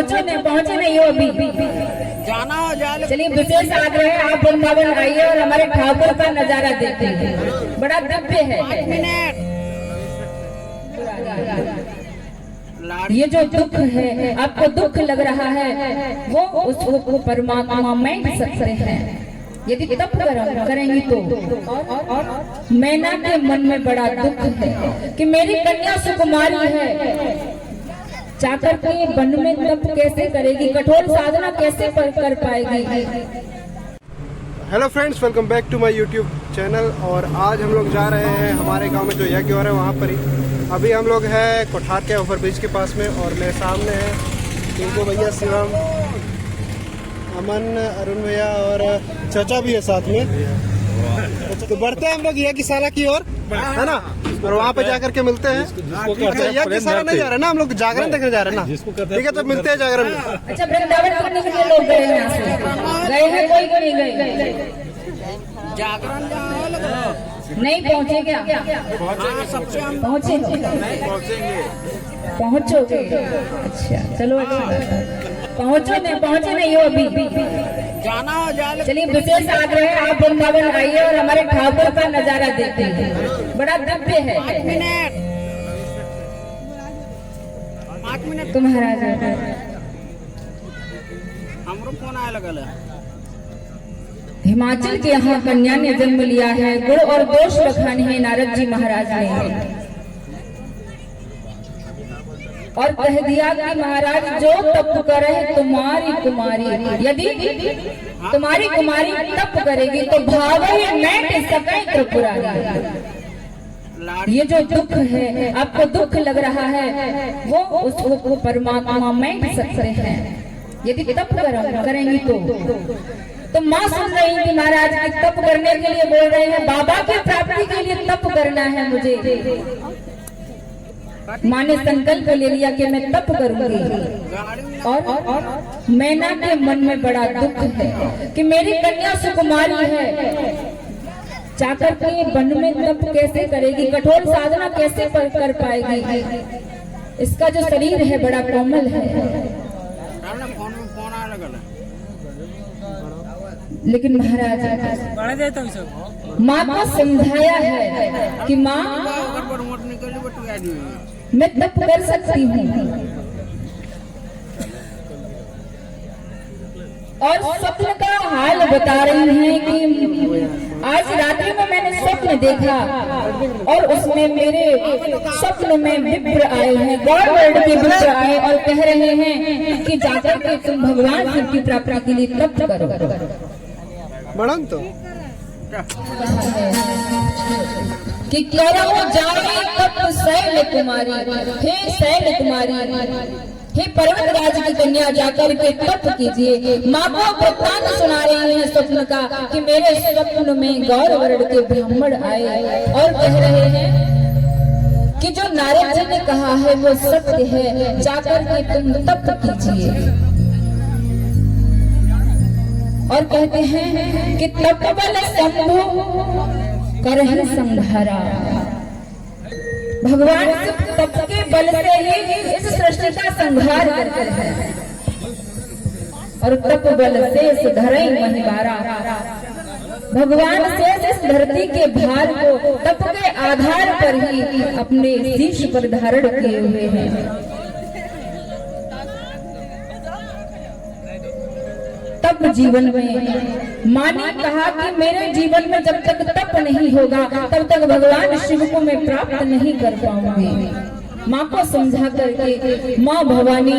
पहुंचे नहीं हो अभी जाना हो जाए। चलिए विशेष आग्रह है आप वृंदावन आइए और हमारे ठाकुर का नजारा देखते हैं, बड़ा दिव्य है। 5 मिनट। ये जो दुख है, आपको दुख लग रहा है, वो उसको परमात्मा में सकते हैं यदि तप करेंगी तो। और मैना के मन में बड़ा दुख है कि मेरी कन्या सुकुमारी है, जाकर के वन में तप कैसे करेगी, कठोर साधना कैसे कर पाएगी। Hello friends, welcome back to my YouTube channel. और आज हम लोग जा रहे हैं हमारे गांव में जो यज्ञ हो रहा है वहाँ पर ही। अभी हम लोग हैं कोठार के ओवर ब्रिज के पास में और मेरे सामने है टिंकू भैया, शिवम, अमन, अरुण भैया और चाचा भी है साथ में। तो बढ़ते हैं हम लोग यज्ञ शाला की ओर, है ना, और वहाँ पे जाकर के मिलते हैं। अच्छा, यज्ञ शाला नहीं जा रहे ना, हम लोग जागरण देखने जा रहे हैं ना, ठीक है, तो मिलते हैं जागरण में। अच्छा, वृंदावन करने के लिए लोग गए हैं, यहाँ से गए हैं, कोई नहीं गए, जागरण नहीं पहुँचे क्या? पहुँचोगे? अच्छा, चलो अच्छा, पहुँचे नहीं हो अभी जाना हो जाए। चलिए विशेष आग्रह है आप वृंदावन आइए और हमारे ठाकुर का नजारा देखते हैं, बड़ा दिव्य है। 5 मिनट। 5 मिनट। तो महाराज हमरो फोन आया लगल है। हिमाचल के यहाँ कन्या ने जन्म लिया है, गुण और दोष बखाने हैं नारद जी महाराज ने, और कह दिया कि महाराज जो तप करे तुम्हारी कुमारी, यदि तुम्हारी कुमारी तप करेगी तो भावे मैट सकै त्रिपुरारी। ये जो दुख है, आपको दुख लग रहा है, वो उसको परमात्मा में सकते हैं यदि तप करेंगी तो माँ सुन रही थी महाराज की तप करने के लिए बोल रहे हैं, बाबा की प्राप्ति के लिए तप करना है मुझे। माँ ने संकल्प ले लिया कि मैं तप करूंगी। और मैना के मन में बड़ा दुख है कि मेरी कन्या सुकुमारी है, जाकर के वन में तप कैसे करेगी, कठोर साधना कैसे कर पाएगी। इसका जो शरीर है बड़ा कोमल है। लेकिन महाराज माँ को समझाया है कि माँ मैं तप कर सकती हूँ, और स्वप्न का हाल बता रही हैं कि आज रात्रि में मैंने स्वप्न देखा और उसमें मेरे स्वप्न में विप्र आए हैं, गौर वर्ल्ड के विप्र आए और कह रहे हैं कि जाकर के तुम भगवान शिव की प्राप्ति के लिए तप करो। बड़न तो कि करो जाए तप शैल कुमारी, हे शैल कुमारी, हे पर्वतराज की कन्या जाकर के तप कीजिए। माँ को वृत्तांत सुना रही है स्वप्न का कि मेरे स्वप्न में गौर वर्ण के ब्राह्मण आए और कह रहे हैं कि जो नारद जी ने कहा है वो सत्य है, जाकर के तुम तप कीजिए। और कहते हैं कि तप बल शंभु करहि संहारा, भगवान तप के बल से ही इस सृष्टि का संहार करते हैं, और तप बल से धरई महिवारा, भगवान से इस धरती के भार को तप के आधार पर ही अपने शीश पर धारण किए हुए हैं। तप जीवन में माँ ने कहा कि मेरे जीवन में जब तक तप नहीं होगा तब तक भगवान शिव को मैं प्राप्त नहीं कर पाऊंगी। माँ को समझा करके माँ भवानी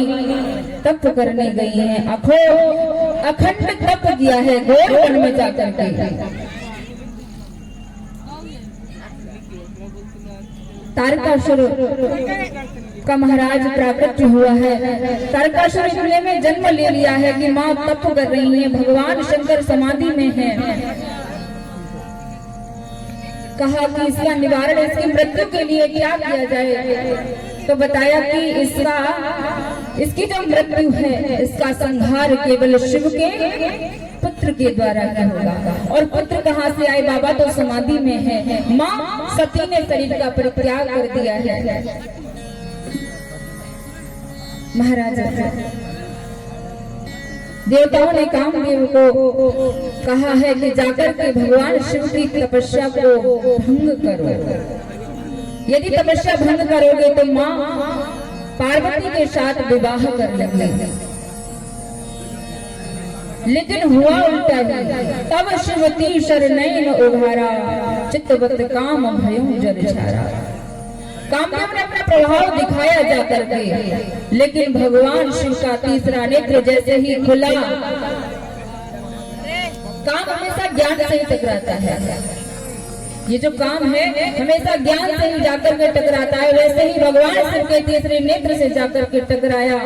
तप करने गई हैं, अखंड तप किया है घोर वन में जाकर के। तारकासुर का महाराज प्राकट्य हुआ है। तारकासुर जिले में जन्म ले लिया है कि माँ तप कर रही है, भगवान शंकर समाधि में है। कहा कि इसका निवारण, इसकी मृत्यु के लिए क्या किया जाए, तो बताया कि इसकी जो मृत्यु है इसका संहार केवल शिव के पुत्र के द्वारा ही होगा। और पुत्र कहाँ से आए बाबा, तो समाधि में है। माँ सती ने शरीर का परित्याग कर दिया है। महाराज देवताओं ने कामदेव को कहा है कि जाकर के भगवान शिव की तपस्या को भंग करो। यदि तपस्या भंग करोगे तो माँ पार्वती के साथ विवाह कर लेंगे। लेकिन हुआ उल्टा ही। तब शिवती शरणैन उघारा, चित्तवत काम भयों जल छारा। कामदेव ने अपना प्रभाव दिखाया जा करके, लेकिन भगवान शिव का तीसरा नेत्र जैसे ही खुला, काम हमेशा ज्ञान से ही टकराता है। ये जो काम है हमेशा ज्ञान से ही जाकर के टकराता है। वैसे ही भगवान शिव के तीसरे नेत्र से जाकर के टकराया,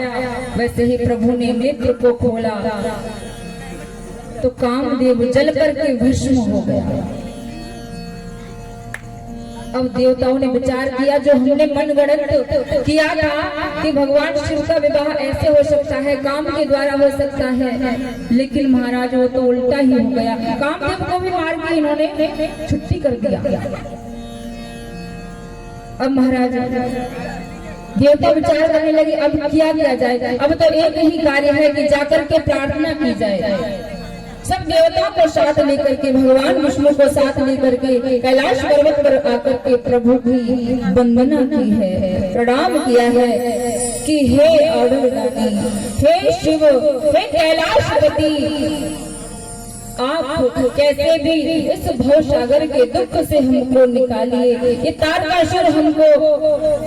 वैसे ही प्रभु ने नेत्र को खोला तो कामदेव जल करके भस्म हो गया। अब देवताओं ने विचार किया, जो हमने मनगढ़ंत किया था कि भगवान शिव का विवाह ऐसे हो सकता है, काम के द्वारा हो सकता है, लेकिन महाराज वो तो उल्टा ही हो गया। कामदेव को भी मार के इन्होंने छुट्टी कर दिया। अब महाराज देवता विचार करने लगे, अब क्या किया जाए। अब तो एक ही कार्य है कि जाकर के प्रार्थना की जाए। सब देवताओं को साथ लेकर के, भगवान विष्णु को साथ लेकर के कैलाश पर्वत पर आकर के प्रभु की वंदना की है, प्रणाम किया है कि हे अरुणदानी, हे शिव, हे कैलाशपति, आप कैसे भी इस भव सागर के दुख से हमको निकालिए। ये तारकासुर हमको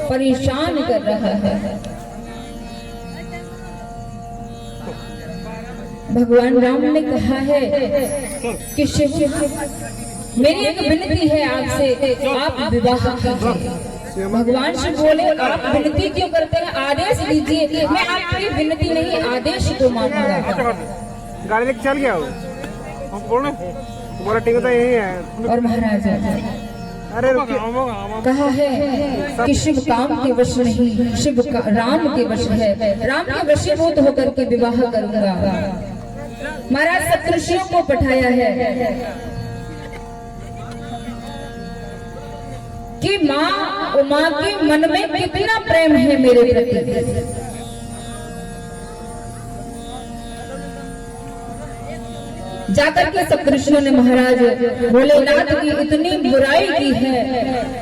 परेशान कर रहा है। भगवान राम ने कहा है कि शिव, मेरी एक विनती है आपसे, आप विवाह कीजिए। भगवान शिव बोले, आप विनती क्यों करते हैं, आदेश दीजिए। मैं आपकी विनती नहीं आदेश को मानूंगा। गाड़ी लेके चल गया तुम्हारा टिकट यही है। और महाराज अरे कहा है कि शिव काम के वश नहीं, शिव का राम के वश है। राम के वशीभूत होकर के विवाह करूंगा। महाराज सप्तऋषियों को पठाया है कि माँ उमा के मन में कितना प्रेम है मेरे प्रति। जाकर के सप्तऋषियों ने महाराज भोलेनाथ की इतनी बुराई की है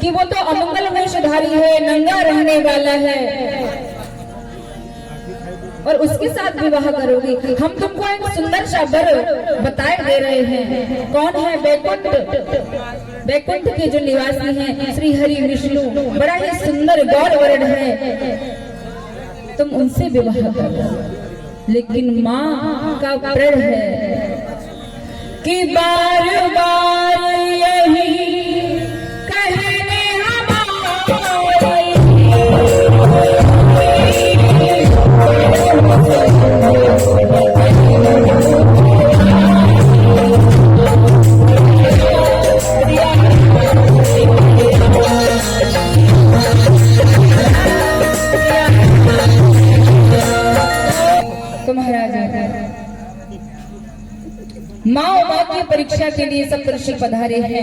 कि वो तो अमंगल वेशधारी है, नंगा रहने वाला है, और उसके साथ विवाह करोगी। हम तुमको एक सुंदर सा वर बताए दे रहे हैं। कौन है? बैकुंठ। बैकुंठ के जो निवासी हैं श्री हरि विष्णु, बड़ा ही सुंदर गौर वर्ण है, तुम उनसे विवाह करो। लेकिन माँ का प्रण है कि बार बार यही कहने हमारे तो महाराज माँ उमा की परीक्षा के लिए सप्तऋषि पधारे हैं।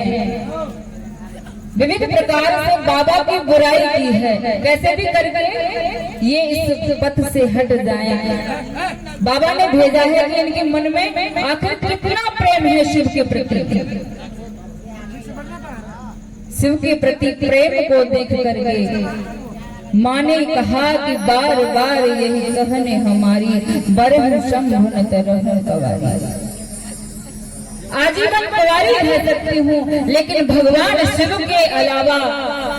विविध प्रकार से बाबा की बुराई की है, कैसे भी करके ये इस पथ से हट जाएं। बाबा ने भेजा है कि इनके मन में आखिर कितना प्रेम है शिव के प्रति। शिव के प्रति प्रेम को देख करके माँ ने कहा कि बार बार यही कहने हमारी, बरहु शंभु न तरहु कवारी। आजीवन कुंवारी रह सकती हूँ, लेकिन भगवान शिव के अलावा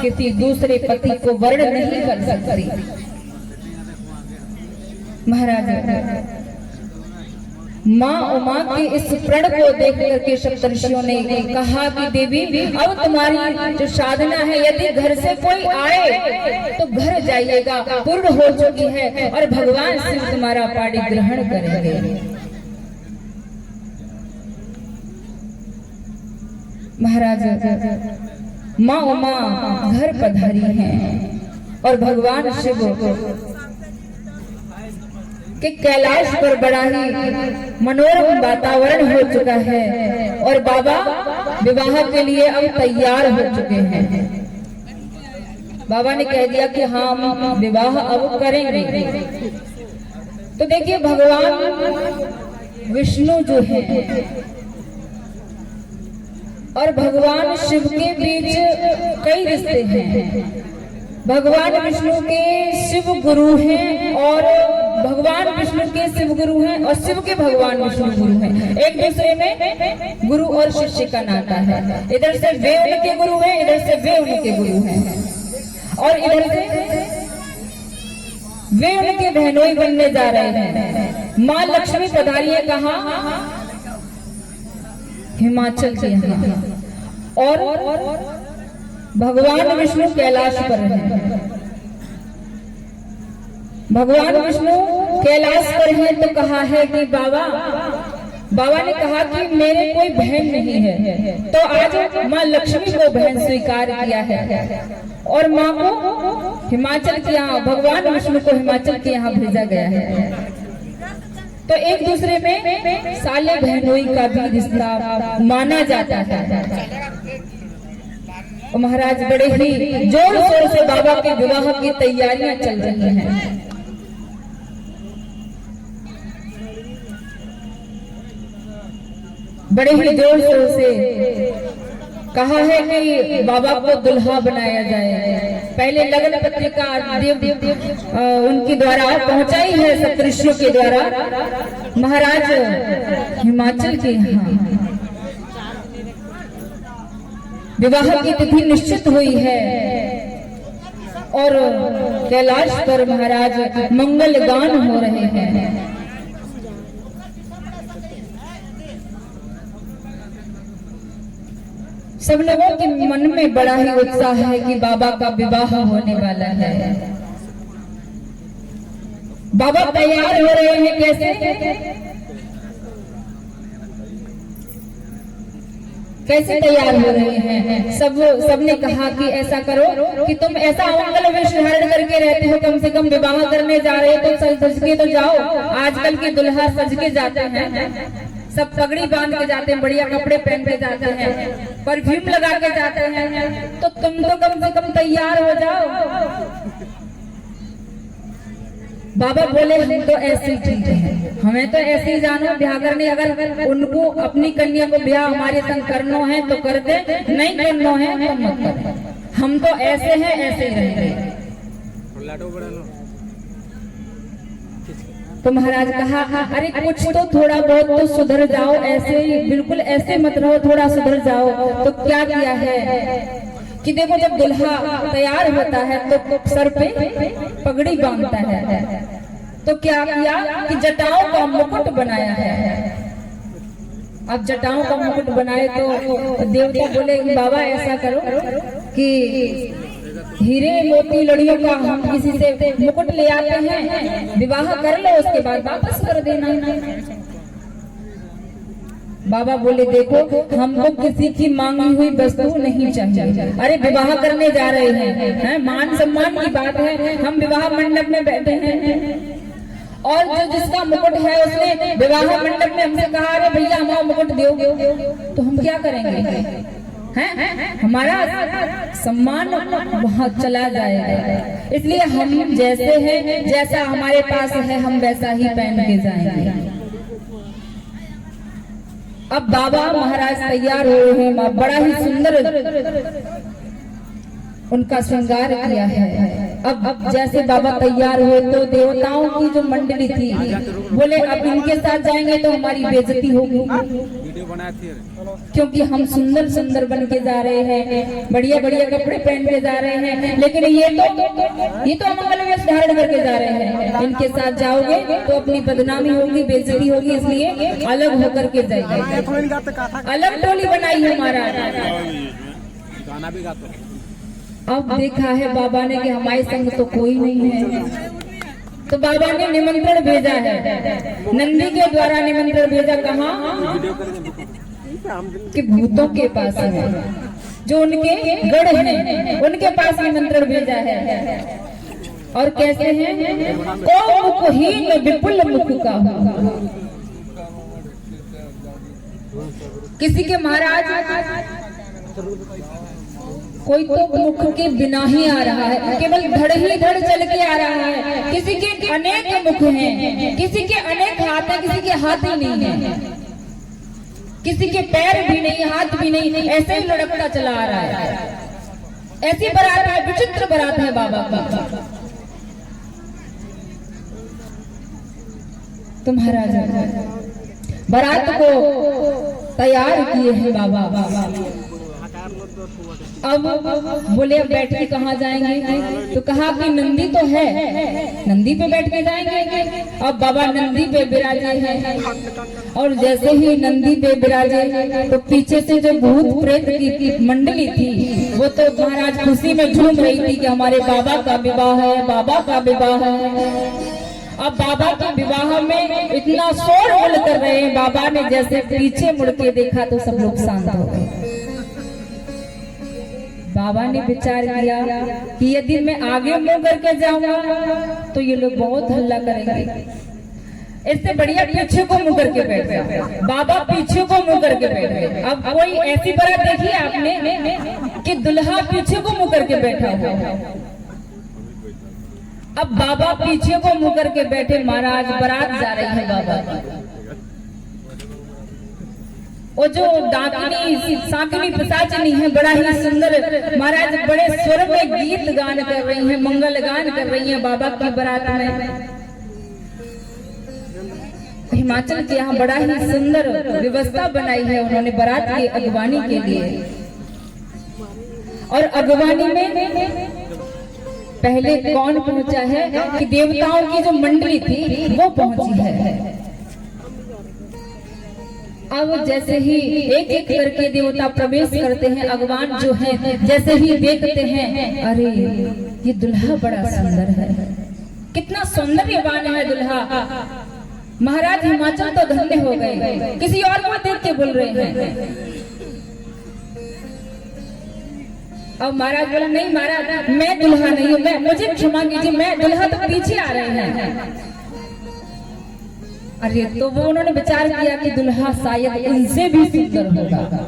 किसी दूसरे पति को वर्ण नहीं कर सकती। महाराज माँ उमा के इस प्रण को देख करके सप्तऋषियों ने कहा कि देवी, अब तुम्हारी जो साधना है, यदि घर से कोई आए तो घर जाइएगा, पूर्ण हो चुकी है, और भगवान शिव तुम्हारा पाणी ग्रहण करेंगे। महाराज माँ उमा घर पधारी हैं और भगवान शिव के कैलाश पर बड़ा ही मनोरम वातावरण हो चुका है और बाबा विवाह के लिए अब तैयार हो चुके हैं। बाबा ने कह दिया कि हाँ हम विवाह अब करेंगे। तो देखिए भगवान विष्णु जो है और भगवान शिव के बीच कई रिश्ते हैं। भगवान विष्णु के शिव गुरु हैं और भगवान विष्णु के शिव गुरु हैं और शिव के भगवान विष्णु गुरु हैं। एक दूसरे में गुरु और शिष्य का नाता है। इधर से वे उनके गुरु हैं, इधर से वे उनके गुरु हैं और इधर से वे उनके बहनोई बनने जा रहे हैं। माँ लक्ष्मी पधारी है कहाँ? हिमाचल के यहाँ। और भगवान विष्णु कैलाश पर हैं। भगवान विष्णु कैलाश पर हैं तो कहा है कि बाबा ने कहा कि मेरे कोई बहन नहीं है, तो आज माँ लक्ष्मी को बहन स्वीकार किया है और माँ को हिमाचल के यहाँ, भगवान विष्णु को हिमाचल के यहाँ भेजा गया है। तो एक दूसरे में साले बहनोई का भी रिश्ता माना जाता है। महाराज बड़े ही जोर शोर से बाबा के विवाह की तैयारियां चल रही हैं। बड़े ही जोर शोर से कहा है कि बाबा को दुल्हा बनाया जाए। पहले लगन पत्रिका उनके द्वारा पहुंचाई है सप्तऋषियों के द्वारा। महाराज हिमाचल के यहाँ विवाह की तिथि निश्चित हुई है और कैलाश पर महाराज मंगल गान हो रहे हैं। सब लोगों के मन में बड़ा ही उत्साह है कि बाबा का विवाह होने वाला है। बाबा तैयार हो रहे हैं। कैसे तैयार हो रहे हैं? सबने कहा कि ऐसा करो कि तुम ऐसा मंगल वेश धारण करके रहते हो, कम से कम विवाह करने जा रहे हो तो सज के तो जाओ। आजकल के दुल्हा सज के जाते हैं, सब पगड़ी बांध के जाते हैं, बढ़िया कपड़े पहन के जाते हैं, परफ्यूम लगा के जाते हैं, तो तुम तो कम से कम तैयार हो जाओ। बाबा बोले हम तो ऐसी चीज है, हमें तो ऐसे ही जानो ब्याह करने। अगर उनको अपनी कन्या को ब्याह हमारे संग करना है तो कर दे, नहीं करना है तो मत कर। हम तो ऐसे हैं, ऐसे ही रहेंगे। तो महाराज कहा अरे कुछ तो थोड़ा बहुत तो सुधर जाओ, ऐसे ही बिल्कुल ऐसे मत रहो, थोड़ा सुधर जाओ। तो क्या किया है कि देखो जब दुल्हा तैयार होता है तो सर पे पगड़ी बांधता है, तो क्या किया कि जटाओं का मुकुट बनाया है। अब जटाओं का मुकुट बनाए तो देवता बोले कि बाबा ऐसा करो कि हीरे मोती लड़ियों का हम किसी से मुकुट ले आते हैं, विवाह कर लो, उसके बाद वापस कर देना। बाबा बोले देखो हमको किसी की मांगी हुई वस्तु नहीं चाहिए। अरे विवाह करने जा रहे हैं, मान सम्मान की बात है, हम विवाह मंडप में बैठे हैं और जो जिसका मुकुट है उसने विवाह मंडप में हमसे कहा अरे भैया हमारा मुकुट दो, तो हम क्या करेंगे? हमारा सम्मान वहाँ चला जाएगा। इसलिए हम जैसे हैं, जैसा हमारे पास है हम वैसा ही पहन के जाएंगे। अब बाबा महाराज तैयार हो रहे हैं, बड़ा ही सुंदर उनका श्रृंगार किया है। अब जैसे बाबा तैयार हुए तो देवताओं की जो मंडली थी बोले अब इनके साथ जाएंगे तो हमारी बेइज्जती होगी, क्योंकि हम सुंदर सुंदर बन के जा रहे हैं, बढ़िया बढ़िया कपड़े पहन के जा रहे हैं, लेकिन ये तो अमंगल वेश धारण करके जा रहे हैं। इनके साथ जाओगे तो अपनी बदनामी होगी, बेइज्जती होगी, इसलिए अलग होकर के जाइए। अलग टोली बनाई हमारा। गाना भी गाते हैं। अब देखा है बाबा ने कि हमारे संग तो कोई नहीं है, तो बाबा ने निमंत्रण भेजा है, नंदी के द्वारा निमंत्रण भेजा। कहाँ? कि भूतों के पास है, जो उनके गढ़ हैं उनके पास निमंत्रण भेजा है। और कैसे हैं? को मुखहीन विपुल मुख का हो। किसी के महाराज कोई तो मुख के बिना ही आ रहा है, केवल धड़ ही धड़ चल के आ रहा है। किसी के अनेक मुख हैं, किसी के अनेक हाथ हैं, किसी के हाथ ही नहीं है, किसी के पैर भी नहीं, हाथ भी नहीं, ऐसे ही लुढ़कता चला आ रहा है। ऐसी बारात है, विचित्र बारात है बाबा की। तो महाराज बारात को तैयार किए हैं बाबा। अब बोले अब बैठ के कहाँ जाएंगे, तो कहा कि नंदी तो है, नंदी पे बैठ के जाएंगे। अब बाबा नंदी पे विराजे हैं, और जैसे ही नंदी पे विराजे तो पीछे से जो भूत प्रेत की मंडली थी वो तो महाराज खुशी में झूम रही थी कि हमारे बाबा का विवाह है, बाबा का विवाह है। अब बाबा के विवाह में इतना शोर गुल कर रहे हैं, बाबा ने जैसे पीछे मुड़ के देखा तो सब लोग शांत हो गए। बाबा ने विचार किया कि यदि मैं आगे मुंह करके जाऊंगा तो ये लोग बहुत हल्ला करेंगे, इससे बढ़िया पीछे को मुंह करके बैठ गया। बाबा पीछे को मुंह करके बैठ गए। अब कोई ऐसी बारात देखी आपने कि दुल्हा पीछे को मुंह करके बैठा हुआ। अब बाबा पीछे को मुंह करके बैठे, महाराज बारात जा रही है बाबा की। वो जो डाकिनी साकिनी पिशाचिनी है, बड़ा ही सुंदर महाराज बड़े स्वर में गीत गान कर रही हैं, मंगल गान कर रही हैं बाबा की बारात में। हिमाचल के यहाँ बड़ा ही सुंदर व्यवस्था बनाई है उन्होंने बारात की अगवानी के लिए। और अगवानी में पहले कौन पहुंचा है कि देवताओं की जो मंडली थी वो पहुंची है। अब जैसे ही एक एक करके देवता प्रवेश करते हैं, अगवान जो है जैसे ही देखते हैं, अरे ये दुल्हा बड़ा सुंदर है, कितना सौंदर्यवान है दुल्हा। महाराज हिमाचल तो धन्य हो गए, किसी और को देख के बोल रहे हैं। अब महाराज बोला नहीं महाराज मैं दुल्हा नहीं हूँ, मैं मुझे क्षमा कीजिए, मैं दुल्हा तो पीछे आ रहे हैं। अरे तो वो उन्होंने विचार किया कि दुल्हा शायद इनसे भी सुंदर होगा।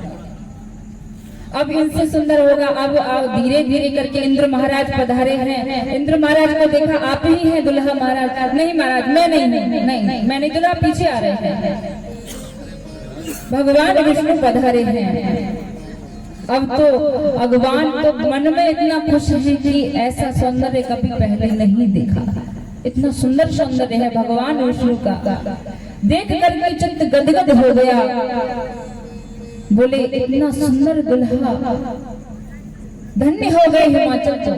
अब इनसे सुंदर होगा। अब धीरे धीरे करके इंद्र महाराज पधारे हैं। इंद्र महाराज को देखा, आप ही हैं दुल्हा। महाराज नहीं महाराज मैं नहीं, मैं नहीं दुल्हा, पीछे आ रहे हैं। भगवान विष्णु पधारे हैं। अब तो भगवान तो मन में इतना खुश है कि ऐसा सौंदर्य कभी पहले नहीं देखा। इतना सुंदर सौंदर्य है भगवान विष्णु का, देख करके चित्त गदगद हो गया। बोले इतना सुंदर दुल्हा, धन्य हो गए हिमाचल तो।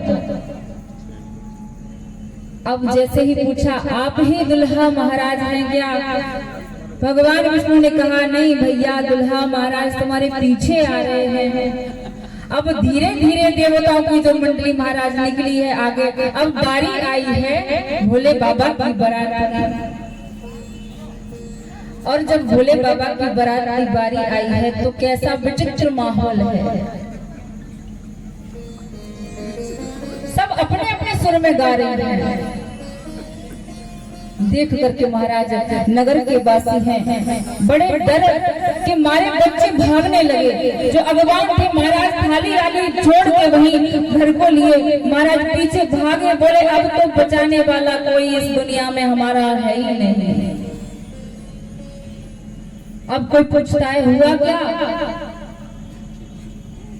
अब जैसे ही पूछा आप ही दुल्हा महाराज हैं क्या? भगवान विष्णु ने कहा नहीं भैया, दुल्हा महाराज तुम्हारे पीछे आ रहे हैं। अब धीरे धीरे देवताओं की जो मंडली महाराज निकली है आगे। अब बारी आई है भोले बाबा की बारात की। और जब भोले बाबा की बारात की बारी आई है तो कैसा विचित्र माहौल है। सब अपने अपने सुर में गा रहे हैं। देख करके महाराज नगर के वासी हैं बड़े डर के मारे बच्चे भागने लगे। जो अगवान थे महाराज थाली आली छोड़ के वहीं घर को लिए महाराज पीछे भागे। बोले अब तो बचाने वाला कोई इस दुनिया में हमारा है ही नहीं। अब कोई पूछता है हुआ क्या,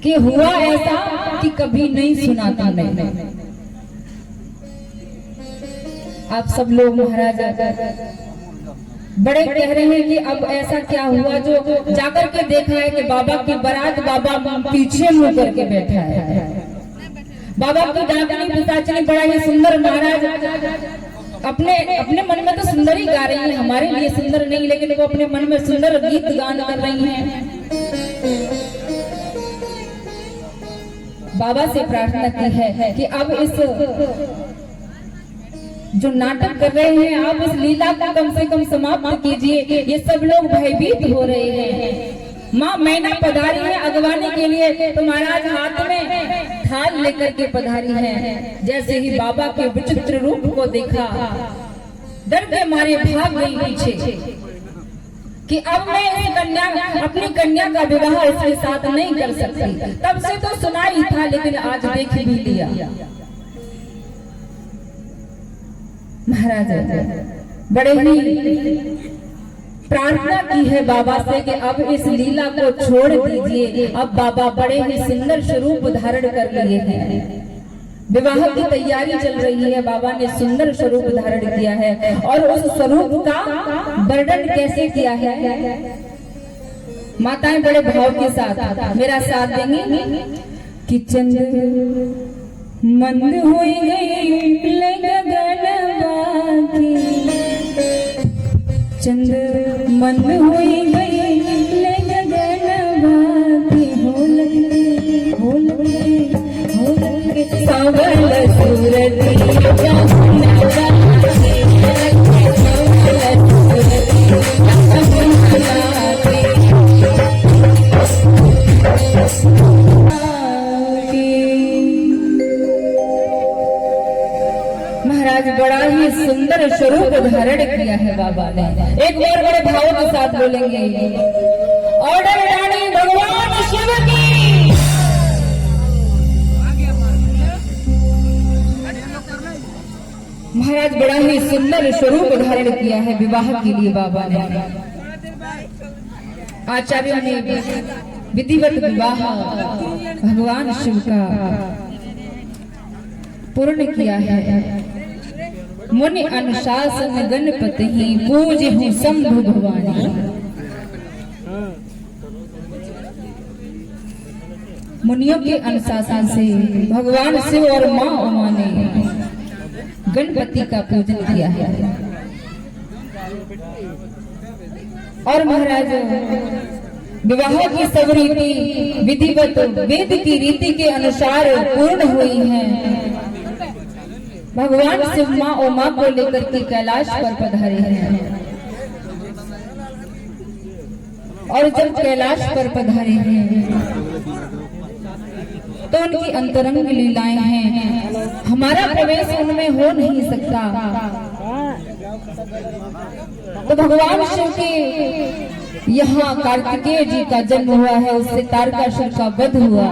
कि हुआ ऐसा कि कभी नहीं सुना था मैंने। आप सब लोग महाराज बड़े कह रहे हैं कि अब ऐसा क्या हुआ जो जाकर के देखा है कि बाबा की बारात बाबा पीछे मुंह करके बैठा है। बाबा की डाकनी पिशाचिनी बड़ा ही सुंदर महाराज अपने अपने मन में तो सुंदर ही गा रही है, हमारे लिए सुंदर नहीं, लेकिन वो अपने मन में सुंदर गीत गान कर रही हैं। बाबा से प्रार्थना की है कि अब इस जो नाटक कर रहे हैं आप इस लीला को कम से कम समाप्त कीजिए। ये सब लोग भयभीत हो रहे हैं। माँ मैना पधारी है अगवानी के लिए, तो महाराज हाथ में थाल लेकर के पधारी है। जैसे ही बाबा के विचित्र रूप को देखा डर के मारे भाग गई पीछे। कि अब मैं अपनी कन्या का विवाह उसके साथ नहीं कर सकती। तब से तो सुना ही था, लेकिन आज देख भी लिया। महाराज बड़े ही प्रार्थना की है बाबा से कि अब इस लीला को छोड़ दीजिए। अब बाबा बड़े ही सुंदर स्वरूप धारण कर लिए हैं, विवाह की तैयारी चल रही है। बाबा ने सुंदर स्वरूप धारण किया है और उस स्वरूप का वर्णन कैसे किया है, माताएं बड़े भाव के साथ मेरा साथ देंगी कि चंद मंद हुई गई गगनवा की, चंद मंद हुई गई गगनवा की, हो लगे हो लगे हो लगे सावल महाराज बड़ा ही सुंदर स्वरूप धारण किया है बाबा ने। एक बार बड़े भाव के साथ बोलेंगे, ऑर्डर रानी भगवान शिव की। महाराज बड़ा ही सुंदर स्वरूप धारण किया है विवाह के लिए बाबा ने। आचार्यों ने विधिवत विवाह भगवान शिव का पूर्ण किया है। मुनि अनुशासन गणपति ही पूज हूँ शंभु भवानी। मुनियों के अनुशासन से भगवान शिव और माँ उमा ने गणपति का पूजन किया है। और महाराज विवाह की सब रीति विधिवत वेद की रीति के अनुसार पूर्ण हुई है। भगवान शिव माँ उमा को लेकर के कैलाश पर पधारे हैं और जब कैलाश पर पधारे हैं तो उनकी अंतरंग लीलाएं हैं, हमारा प्रवेश उनमें हो नहीं सकता। तो भगवान शिव के यहाँ कार्तिकेय जी का जन्म हुआ है, उससे तारकासुर का वध हुआ।